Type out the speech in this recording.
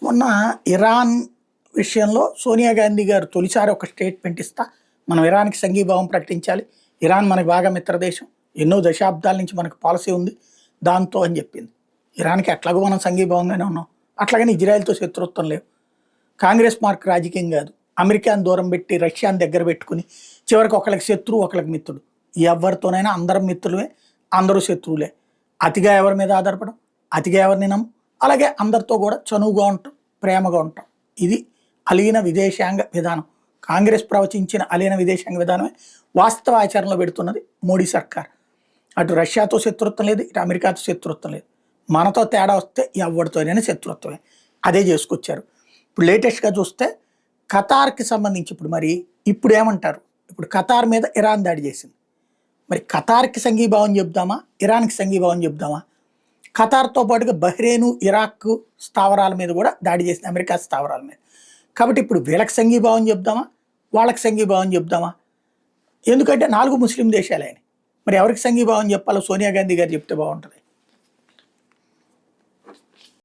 మొన్న ఇరాన్ విషయంలో సోనియా గాంధీ గారు తొలిసారి ఒక స్టేట్మెంట్ ఇస్తా, మనం ఇరాన్కి సంఘీభావం ప్రకటించాలి, ఇరాన్ మనకు బాగా మిత్రదేశం, ఎన్నో దశాబ్దాల నుంచి మనకు పాలసీ ఉంది దాంతో అని చెప్పింది. ఇరాన్కి ఎట్లాగో మనం సంఘీభావంగానే ఉన్నాం, అట్లాగని ఇజ్రాయెల్తో శత్రుత్వం లేవు. కాంగ్రెస్ మార్క్ రాజకీయం కాదు, అమెరికాను దూరం పెట్టి రష్యాని దగ్గర పెట్టుకుని చివరికి ఒకళ్ళకి శత్రువు ఒకళ్ళకి మిత్రుడు. ఎవరితోనైనా అందరం మిత్రులే, అందరూ శత్రువులే. అతిగా ఎవరి మీద ఆధారపడం, అతిగా ఎవరిని నమ్ము, అలాగే అందరితో కూడా చనువుగా ఉంటాం, ప్రేమగా ఉంటాం. ఇది అలీన విదేశాంగ విధానం. కాంగ్రెస్ ప్రవచించిన అలీన విదేశాంగ విధానమే వాస్తవ ఆచరణలో పెడుతున్నది మోడీ సర్కార్. అటు రష్యాతో శత్రుత్వం లేదు, ఇటు అమెరికాతో శత్రుత్వం లేదు. మనతో తేడా వస్తే ఎవరితోనైనా శత్రుత్వమే. అదే చేసుకొచ్చారు. ఇప్పుడు లేటెస్ట్గా చూస్తే ఖతార్కి సంబంధించి ఇప్పుడు ఏమంటారు, ఇప్పుడు ఖతార్ మీద ఇరాన్ దాడి చేసింది. మరి ఖతార్కి సంఘీభావం చెప్దామా, ఇరాన్కి సంఘీభావం చెప్దామా? ఖతార్తో పాటుగా బహ్రెయిన్, ఇరాక్ స్థావరాల మీద కూడా దాడి చేసింది, అమెరికా స్థావరాల మీద. కాబట్టి ఇప్పుడు వీళ్ళకి సంఘీభావం చెప్దామా, వాళ్ళకి సంఘీభావం చెప్దామా? ఎందుకంటే 4 ముస్లిం దేశాలే. మరి ఎవరికి సంఘీభావం చెప్పాలో సోనియా గాంధీ గారు చెప్తే బాగుంటుంది.